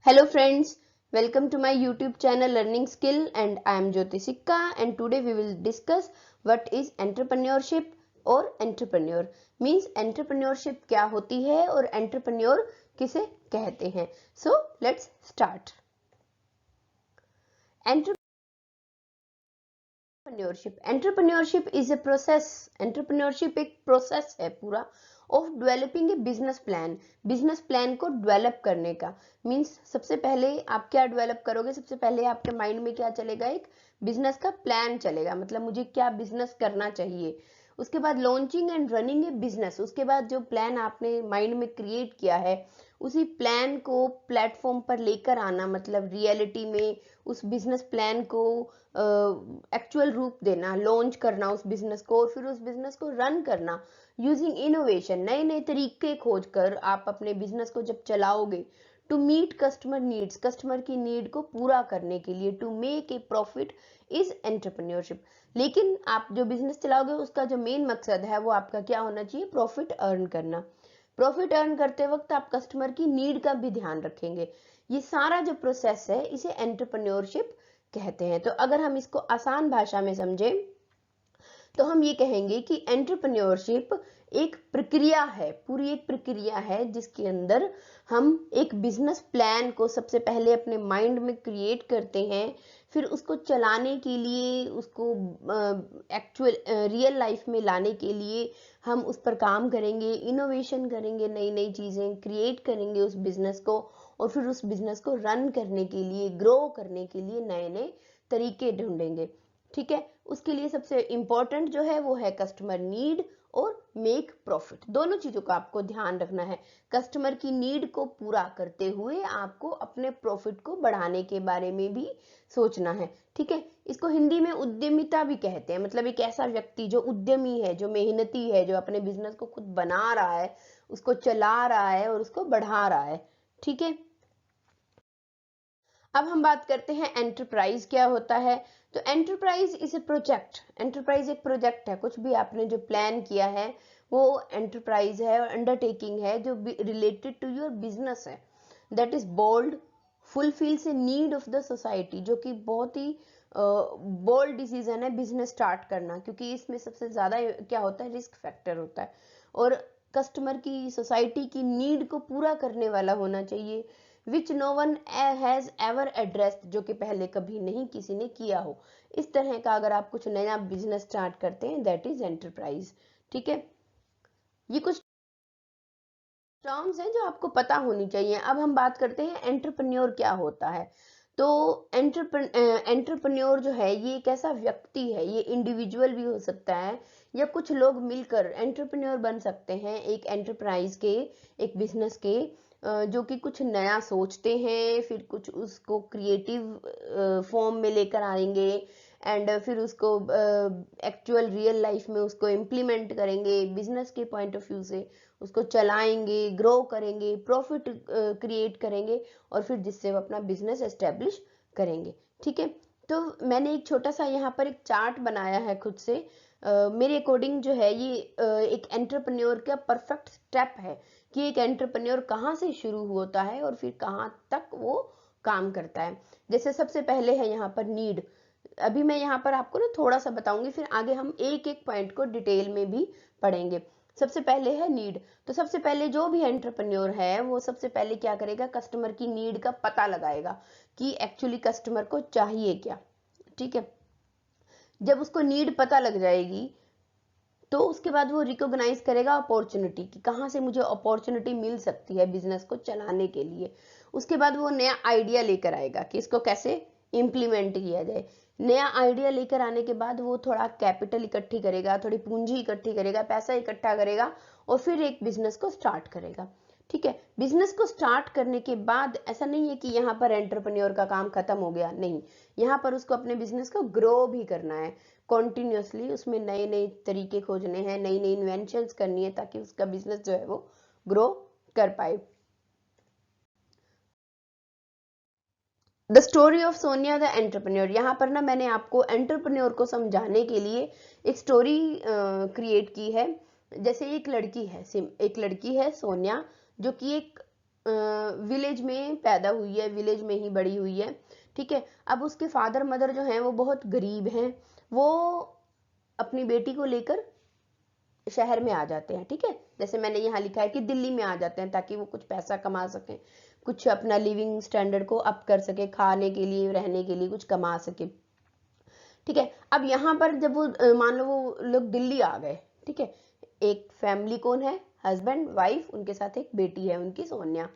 Hello friends, welcome to my YouTube channel Learning Skill and I am Jyoti Sikka and today we will discuss what is entrepreneurship और entrepreneur means entrepreneurship क्या होती है और entrepreneur किसे कहते हैं. So let's start. Entrepreneurship is a process. Entrepreneurship एक process है पूरा of developing a business plan को डेवलप करने का. मीन्स सबसे पहले आप क्या डेवलप करोगे, सबसे पहले आपके माइंड में क्या चलेगा, एक बिजनेस का प्लान चलेगा, मतलब मुझे क्या बिजनेस करना चाहिए. उसके बाद launching and running A business, उसके बाद जो प्लान आपने माइंड में क्रिएट किया है उसी प्लान को प्लेटफॉर्म पर लेकर आना, मतलब रियलिटी में उस बिजनेस प्लान को एक्चुअल रूप देना, लॉन्च करना उस बिजनेस को और फिर उस बिजनेस को रन करना यूजिंग इनोवेशन. नए नए तरीके खोज कर आप अपने बिजनेस को जब चलाओगे to meet customer needs, customer की नीड को पूरा करने के लिए, to make a profit is entrepreneurship. लेकिन आप जो बिजनेस चलाओगे उसका जो मेन मकसद है वो आपका क्या होना चाहिए, प्रॉफिट अर्न करना. प्रॉफिट अर्न करते वक्त आप कस्टमर की नीड का भी ध्यान रखेंगे. ये सारा जो प्रोसेस है इसे एंटरप्रेन्योरशिप कहते हैं. तो अगर हम इसको आसान भाषा में समझें तो हम ये कहेंगे कि एंटरप्रेन्योरशिप एक प्रक्रिया है, पूरी एक प्रक्रिया है जिसके अंदर हम एक बिजनेस प्लान को सबसे पहले अपने माइंड में क्रिएट करते हैं, फिर उसको चलाने के लिए, उसको एक्चुअल रियल लाइफ में लाने के लिए हम उस पर काम करेंगे, इनोवेशन करेंगे, नई नई चीज़ें क्रिएट करेंगे उस बिजनेस को और फिर उस बिजनेस को रन करने के लिए, ग्रो करने के लिए नए नए तरीके ढूंढेंगे. ठीक है, उसके लिए सबसे इंपॉर्टेंट जो है वो है कस्टमर नीड और मेक प्रॉफिट. दोनों चीजों का आपको ध्यान रखना है. कस्टमर की नीड को पूरा करते हुए आपको अपने प्रॉफिट को बढ़ाने के बारे में भी सोचना है. ठीक है, इसको हिंदी में उद्यमिता भी कहते हैं, मतलब एक ऐसा व्यक्ति जो उद्यमी है, जो मेहनती है, जो अपने बिजनेस को खुद बना रहा है, उसको चला रहा है और उसको बढ़ा रहा है. ठीक है, अब हम बात करते हैं एंटरप्राइज क्या होता है. तो enterprise is a project. Enterprise एक प्रोजेक्ट है, कुछ भी आपने जो प्लान किया है वो एंटरप्राइज है और अंडरटेकिंग है जो रिलेटेड टू योर बिजनेस है. That is bold, fulfils a need of the society, जो कि बहुत ही बोल्ड डिसीजन है बिजनेस स्टार्ट करना, क्योंकि इसमें सबसे ज्यादा क्या होता है, रिस्क फैक्टर होता है और कस्टमर की, सोसाइटी की नीड को पूरा करने वाला होना चाहिए, which no one has ever addressed, जो कि पहले कभी नहीं किसी ने किया हो. इस तरह का अगर आप कुछ नया बिजनेस स्टार्ट करते हैं दैट इज एंटरप्राइज. ठीक है, ये कुछ टर्म्स हैं जो आपको पता होनी चाहिए. अब हम बात करते हैं एंटरप्रेन्योर क्या होता है. तो एंटरप्रेन्योर जो है ये एक ऐसा व्यक्ति है, ये इंडिविजुअल भी हो सकता है या कुछ लोग मिलकर एंटरप्रेन्योर बन सकते हैं एक एंटरप्राइज के, एक बिजनेस के, जो कि कुछ नया सोचते हैं, फिर कुछ उसको क्रिएटिव फॉर्म में लेकर आएंगे एंड फिर उसको एक्चुअल रियल लाइफ में उसको इम्प्लीमेंट करेंगे, बिजनेस के पॉइंट ऑफ व्यू से उसको चलाएंगे, ग्रो करेंगे, प्रॉफिट क्रिएट करेंगे और फिर जिससे वो अपना बिजनेस एस्टेब्लिश करेंगे. ठीक है, तो मैंने एक छोटा सा यहाँ पर एक चार्ट बनाया है खुद से. मेरे अकॉर्डिंग जो है ये एक एंटरप्रेन्योर का परफेक्ट स्टेप है कि एक एंटरप्रेन्योर कहाँ से शुरू होता है और फिर कहाँ तक वो काम करता है. जैसे सबसे पहले है यहाँ पर नीड. अभी मैं यहाँ पर आपको ना थोड़ा सा बताऊंगी, फिर आगे हम एक एक पॉइंट को डिटेल में भी पढ़ेंगे. सबसे पहले है नीड. तो सबसे पहले जो भी एंटरप्रेन्योर है वो सबसे पहले क्या करेगा, कस्टमर की नीड का पता लगाएगा कि एक्चुअली कस्टमर को चाहिए क्या. ठीक है, जब उसको नीड पता लग जाएगी तो उसके बाद वो रिकॉग्नाइज करेगा अपॉर्चुनिटी कि कहाँ से मुझे अपॉर्चुनिटी मिल सकती है बिजनेस को चलाने के लिए. उसके बाद वो नया आइडिया लेकर आएगा कि इसको कैसे इम्प्लीमेंट किया जाए. नया आइडिया लेकर आने के बाद वो थोड़ा कैपिटल इकट्ठी करेगा, थोड़ी पूंजी इकट्ठी करेगा, पैसा इकट्ठा करेगा और फिर एक बिजनेस को स्टार्ट करेगा. ठीक है, बिजनेस को स्टार्ट करने के बाद ऐसा नहीं है कि यहाँ पर एंटरप्रेन्योर का काम खत्म हो गया, नहीं, यहाँ पर उसको अपने बिजनेस को ग्रो भी करना है कॉन्टिन्यूसली. उसमें नए नए तरीके खोजने हैं, नई नई इन्वेंशंस करनी है ताकि उसका बिजनेस जो है वो ग्रो कर पाए. The story of Sonia the entrepreneur. यहाँ पर ना मैंने आपको एंटरप्रेन्योर को समझाने के लिए एक स्टोरी क्रिएट की है. जैसे एक लड़की है, एक लड़की है सोनिया, जो कि एक विलेज में पैदा हुई है, विलेज में ही बड़ी हुई है, ठीक है। अब उसके फादर मदर जो हैं वो बहुत गरीब हैं, वो अपनी बेटी को लेकर शहर में आ जाते हैं, ठीक है। जैसे मैंने यहाँ लिखा है कि दिल्ली में आ जाते हैं ताकि वो कुछ पैसा कमा सकें, कुछ अपना लिविंग स्टैंडर्ड को अप कर सके, खाने के लिए रहने के लिए कुछ कमा सके, ठीक है। अब यहाँ पर जब वो मान लो वो लोग दिल्ली आ गए, ठीक है। एक फैमिली कौन है, हस्बैंड वाइफ, उनके साथ एक बेटी है उनकी सोनिया,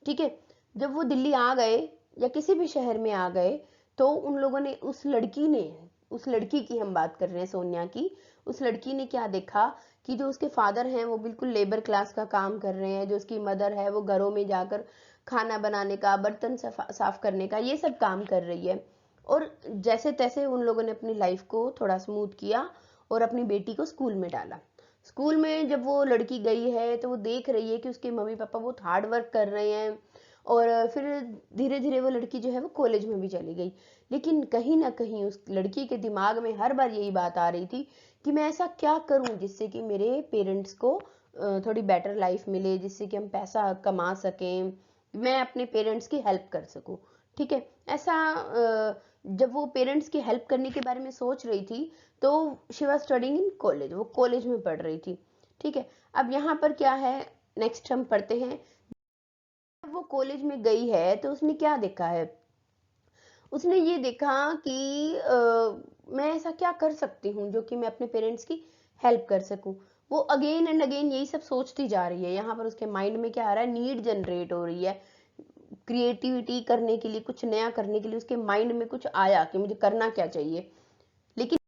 ठीक है। जब वो दिल्ली आ गए या किसी भी शहर में आ गए तो उन लोगों ने, उस लड़की की हम बात कर रहे हैं सोनिया की, उस लड़की ने क्या देखा कि जो उसके फादर हैं वो बिल्कुल लेबर क्लास का काम कर रहे हैं, जो उसकी मदर है वो घरों में जाकर खाना बनाने का, बर्तन साफ करने का, ये सब काम कर रही है। और जैसे तैसे उन लोगों ने अपनी लाइफ को थोड़ा स्मूथ किया और अपनी बेटी को स्कूल में डाला। स्कूल में जब वो लड़की गई है तो वो देख रही है कि उसके मम्मी पापा बहुत हार्ड वर्क कर रहे हैं, और फिर धीरे धीरे वो लड़की जो है वो कॉलेज में भी चली गई। लेकिन कहीं ना कहीं उस लड़की के दिमाग में हर बार यही बात आ रही थी कि मैं ऐसा क्या करूं जिससे कि मेरे पेरेंट्स को थोड़ी बेटर लाइफ मिले, जिससे कि हम पैसा कमा सकें, मैं अपने पेरेंट्स की हेल्प कर सकूं, ठीक है। ऐसा जब वो पेरेंट्स की हेल्प करने के बारे में सोच रही थी तो she was studying in college, वो कॉलेज में पढ़ रही थी, ठीक है। अब यहाँ पर क्या है, नेक्स्ट हम पढ़ते हैं। जब वो कॉलेज में गई है तो उसने क्या देखा है, उसने ये देखा कि मैं ऐसा क्या कर सकती हूँ जो कि मैं अपने पेरेंट्स की हेल्प कर सकूं। वो अगेन एंड अगेन यही सब सोचती जा रही है। यहाँ पर उसके माइंड में क्या आ रहा है, नीड जनरेट हो रही है, क्रिएटिविटी करने के लिए, कुछ नया करने के लिए उसके माइंड में कुछ आया कि मुझे करना क्या चाहिए, लेकिन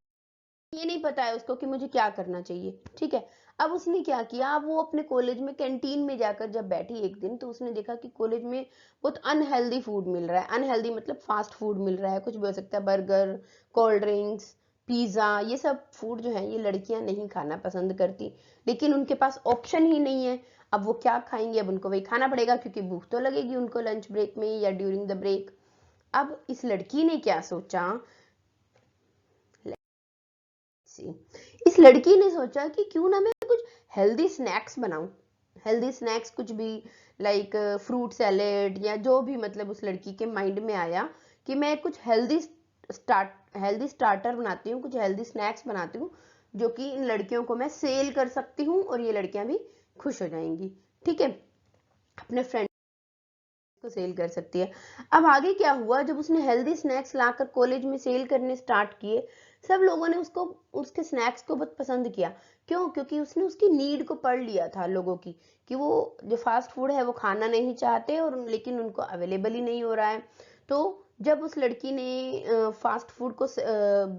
ये नहीं पता है उसको कि मुझे क्या करना चाहिए, ठीक है। अब उसने क्या किया, अब वो अपने कॉलेज में कैंटीन में जाकर जब बैठी एक दिन तो उसने देखा कि कॉलेज में बहुत अनहेल्दी फूड मिल रहा है। अनहेल्दी मतलब फास्ट फूड मिल रहा है, कुछ भी हो सकता है, बर्गर, कोल्ड ड्रिंक्स, पिज्जा, ये सब फूड जो है ये लड़कियां नहीं खाना पसंद करती, लेकिन उनके पास ऑप्शन ही नहीं है। अब वो क्या खाएंगे, अब उनको वही खाना पड़ेगा क्योंकि भूख तो लगेगी उनको लंच ब्रेक में या ड्यूरिंग द ब्रेक। अब इस लड़की ने क्या सोचा, इस लड़की ने सोचा कि क्यों ना मैं कुछ हेल्दी स्नैक्स बनाऊं, हेल्दी स्नैक्स कुछ भी, लाइक फ्रूट सैलेड या जो भी, मतलब उस लड़की के माइंड में आया कि मैं कुछ हेल्दी स्टार्टर बनाती हूँ, कुछ हेल्दी स्नैक्स बनाती हूँ जो कि इन लड़कियों को मैं सेल कर सकती हूँ और ये लड़कियां भी खुश हो जाएंगी, ठीक है, अपने फ्रेंड को सेल कर सकती है। अब आगे क्या हुआ, जब उसने हेल्दी स्नैक्स लाकर कॉलेज में सेल करने स्टार्ट किए, सब लोगों ने उसको, उसके स्नैक्स को बहुत पसंद किया। क्यों, क्योंकि उसने उसकी नीड को पढ़ लिया था लोगों की, कि वो जो फास्ट फूड है वो खाना नहीं चाहते और लेकिन उनको अवेलेबल ही नहीं हो रहा है। तो जब उस लड़की ने फास्ट फूड को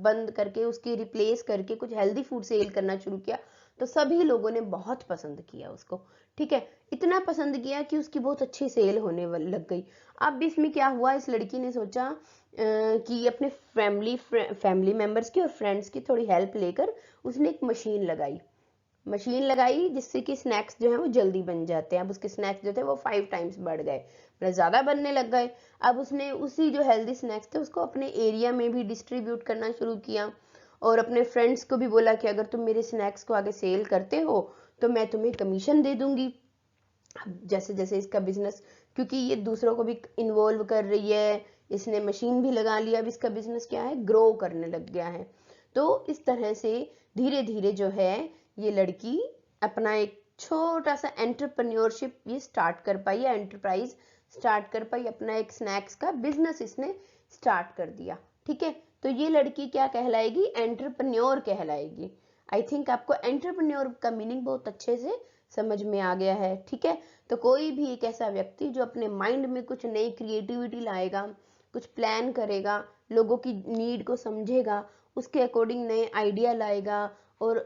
बंद करके उसकी रिप्लेस करके कुछ हेल्दी फूड सेल करना शुरू किया तो सभी लोगों ने बहुत पसंद किया उसको, ठीक है। इतना पसंद किया कि उसकी बहुत अच्छी सेल होने लग गई। अब इसमें क्या हुआ, इस लड़की ने सोचा कि अपने फैमिली मेंबर्स की और फ्रेंड्स की थोड़ी हेल्प लेकर उसने एक मशीन लगाई जिससे कि स्नैक्स जो है वो जल्दी बन जाते हैं। अब उसके स्नैक्स जो थे वो 5 टाइम्स बढ़ गए, मतलब ज्यादा बनने लग गए। अब उसने उसी जो हेल्दी स्नैक्स थे उसको अपने एरिया में भी डिस्ट्रीब्यूट करना शुरू किया और अपने फ्रेंड्स को भी बोला कि अगर तुम मेरे स्नैक्स को आगे सेल करते हो तो मैं तुम्हें कमीशन दे दूंगी। जैसे जैसे इसका बिजनेस, क्योंकि ये दूसरों को भी इन्वॉल्व कर रही है, इसने मशीन भी लगा लिया, अब इसका बिजनेस क्या है, ग्रो करने लग गया है। तो इस तरह से धीरे धीरे जो है ये लड़की अपना एक छोटा सा एंटरप्रेन्योरशिप ये स्टार्ट कर पाई, या एंटरप्राइज स्टार्ट कर पाई, अपना एक स्नैक्स का बिजनेस इसने स्टार्ट कर दिया, ठीक है। तो ये लड़की क्या कहलाएगी, एंटरप्रेन्योर कहलाएगी। आई थिंक आपको एंटरप्रेन्योर का मीनिंग बहुत अच्छे से समझ में आ गया है, ठीक है। तो कोई भी एक ऐसा व्यक्ति जो अपने माइंड में कुछ नई क्रिएटिविटी लाएगा, कुछ प्लान करेगा, लोगों की नीड को समझेगा, उसके अकॉर्डिंग नए आइडिया लाएगा और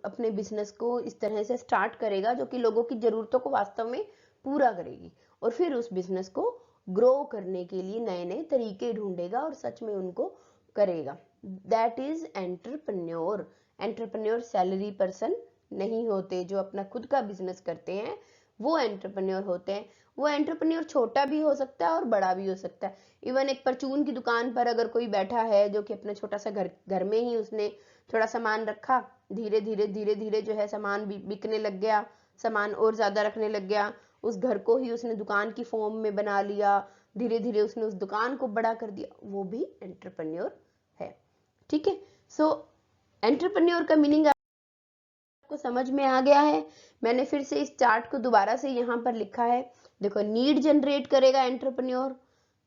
अपने बिजनेस को इस तरह से स्टार्ट करेगा जो कि लोगों की जरूरतों को वास्तव में पूरा करेगी, और फिर उस बिजनेस को ग्रो करने के लिए नए नए तरीके ढूंढेगा और सच में उनको करेगा। That is entrepreneur. Entrepreneur salary person नहीं होते, जो अपना खुद का बिजनेस करते हैं वो एंटरप्रेन्योर होते हैं। वो एंटरप्रेन्योर छोटा भी हो सकता है और बड़ा भी हो सकता है। इवन एक परचून की दुकान पर अगर कोई बैठा है जो कि अपना छोटा सा घर में ही उसने थोड़ा सामान रखा, धीरे धीरे जो है सामान बिकने लग गया, सामान और ज्यादा रखने लग गया, उस घर को ही उसने दुकान की फॉर्म में बना लिया, धीरे धीरे उसने उस दुकान को बड़ा कर दिया, वो भी एंटरप्रेन्योर है। ठीक है, सो एंटरप्रेन्योर का मीनिंग आपको समझ में आ गया है। मैंने फिर से इस चार्ट को दोबारा से यहाँ पर लिखा है। देखो, नीड जनरेट करेगा एंटरप्रेन्योर,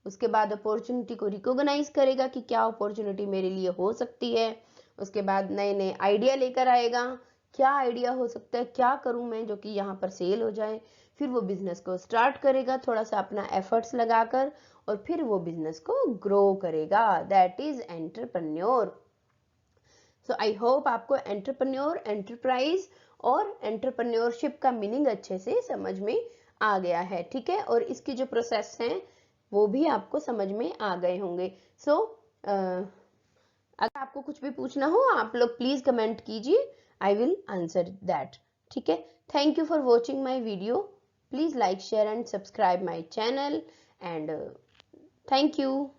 उसके बाद अपॉर्चुनिटी को रिकॉग्नाइज करेगा कि क्या अपॉर्चुनिटी मेरे लिए हो सकती है, उसके बाद नए नए आइडिया लेकर आएगा, क्या आइडिया हो सकता है, क्या करूं मैं जो कि यहाँ पर सेल हो जाए, फिर वो बिजनेस को स्टार्ट करेगा थोड़ा सा अपना एफर्ट्स लगाकर, और फिर वो बिजनेस को ग्रो करेगा। That is entrepreneur. So I hope आपको एंटरप्रेन्योर, एंटरप्राइज और एंटरप्रेन्योरशिप का मीनिंग अच्छे से समझ में आ गया है। ठीक है, और इसकी जो प्रोसेस हैं वो भी आपको समझ में आ गए होंगे। सो अगर आपको कुछ भी पूछना हो आप लोग प्लीज कमेंट कीजिए, आई विल आंसर दैट। ठीक है, thank you for watching my video. Please like, share and subscribe my channel, and thank you.